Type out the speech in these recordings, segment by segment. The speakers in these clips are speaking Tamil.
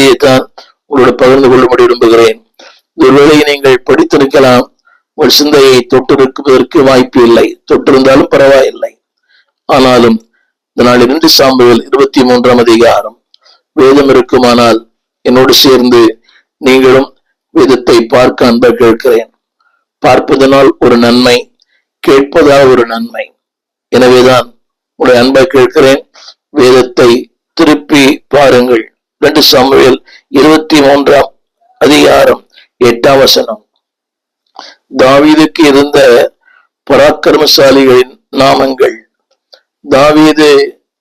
செய்தியைத்தான் உங்களோட பகிர்ந்து கொள்ளும்படி விரும்புகிறேன். ஒருவேளை நீங்கள் படித்திருக்கலாம், உங்கள் சிந்தையை தொட்டிருப்பதற்கு வாய்ப்பு இல்லை. தொட்டிருந்தாலும் பரவாயில்லை. ஆனாலும் இந்த நாள் 2 சாமுவேல் 23ஆம் அதிகாரம் வேதம் இருக்குமானால் என்னோடு சேர்ந்து நீங்களும் வேதத்தை பார்க்க அன்பை கேட்கிறேன். பார்ப்பதனால் ஒரு நன்மை, கேட்பதால் ஒரு நன்மை. எனவேதான் உடைய அன்பை கேட்கிறேன். வேதத்தை திருப்பி பாருங்கள். 2 சாமுவேல் 23ஆம் அதிகாரம் 8ஆம் வசனம். தாவீதுக்கு இருந்த பராக்கிரமசாலிகளின் நாமங்கள். தாவீது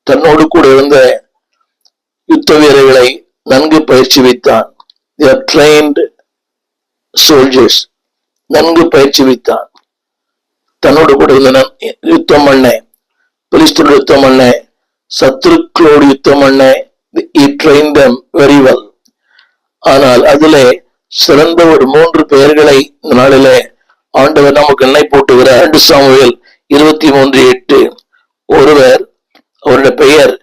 தன்னோடு கூட இருந்த யுத்த வீரர்களை நன்கு பயிற்சிவித்தான். trained soldiers, நன்கு பயிற்சிவித்தான். தன்னோடு கூட இருந்த யுத்தம் பண்ண, பெலிஸ்தரோடு யுத்தம் பண்ண, சத்துருக்களோடு யுத்தம் பண்ண, he trained them very well. ஆனால் அதிலே சிறந்த ஒரு 3 பெயர்களை இந்த நாளிலே ஆண்டவர் நமக்கு எண்ணை போட்டுகிறார். 2 சாமுவேல் 23:8. ஒருவர், அவருடைய பெயர்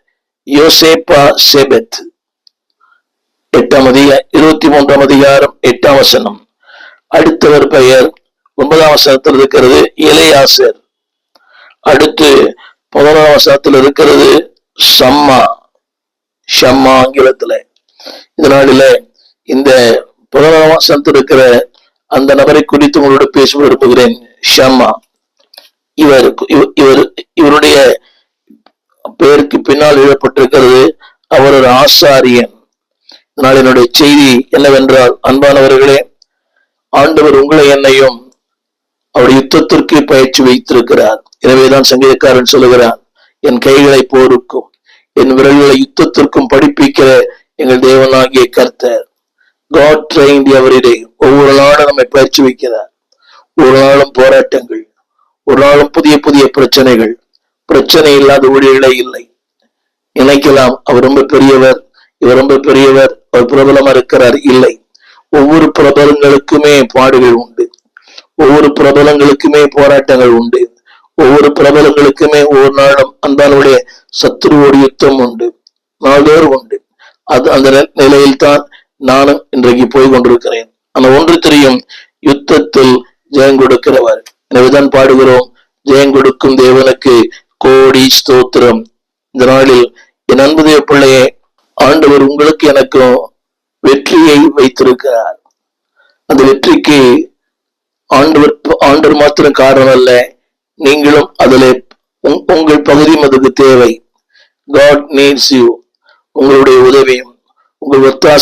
யோசேப்பா சேபெத். 23ஆம் அதிகாரம் 8ஆம் வசனம். அடுத்தவர் பெயர் 9ஆம் வசனத்தில் இருக்கிறது எலியாசர். அடுத்து 11ஆம் வசனத்தில் இருக்கிறது ஷம்மா ஆங்கிலத்தில். இதனால இந்த 11ஆம் வசனத்தில் இருக்கிற அந்த நபரை குறித்து உங்களோட பேச விரும்புகிறேன். ஷம்மா. இவருடைய பெயருக்கு பின்னால் எழுதப்பட்டிருக்கிறது அவர் ஒரு ஆசாரியன். இதனால் என்னுடைய செய்தி என்னவென்றால், அன்பானவர்களே, ஆண்டவர் உங்களை என்னையும் அவருடைய யுத்தத்திற்கு பயிற்சி வைத்திருக்கிறார். எனவேதான் சங்கீதக்காரன் சொல்லுகிறார், என் கைகளை போருக்கும் என் விரல்களை யுத்தத்திற்கும் படிப்பிக்கிற எங்கள் தேவனாகிய கர்த்தர். God trained every day. ஒவ்வொரு நாளும் நம்மை பயிற்சி வைக்கிறார். ஒரு நாளும் போராட்டங்கள், ஒரு நாளும் புதிய புதிய பிரச்சனைகள். பிரச்சனை இல்லாத ஊழியர்களே இல்லை. நினைக்கலாம் அவர் ரொம்ப பெரியவர், இவர் ரொம்ப பெரியவர், அவர் பிரபலமா இருக்கிறார். இல்லை. ஒவ்வொரு பிரபலங்களுக்குமே பாடுகள் உண்டு. ஒவ்வொரு பிரபலங்களுக்குமே போராட்டங்கள் உண்டு. ஒவ்வொரு பிரபலங்களுக்குமே ஒவ்வொரு நாளும் அன்பானுடைய சத்துருவோடு யுத்தம் உண்டு. நாள்தோறும் உண்டு. அந்த நிலையில் தான் நானும் இன்றைக்கு போய் கொண்டிருக்கிறேன். ஆனா ஒன்று தெரியும், யுத்தத்தில் ஜெயம் கொடுக்கிறவர். எனவேதான் பாடுகிறோம், ஜெயம் கொடுக்கும் தேவனுக்கு கோடி ஸ்தோத்திரம். இந்த நாளில் என் அன்பு தேவ பிள்ளையே, ஆண்டவர் உங்களுக்கு எனக்கும் வெற்றியை வைத்திருக்கிறார். அந்த வெற்றிக்கு ஆண்டவர் மாத்திரம் காரணம் அல்ல, நீங்களும் அதில் உங்கள் பகுதியும் அதுக்கு தேவை. God needs you. உங்களுடைய உதவியும் உங்கள் ஒத்தாசை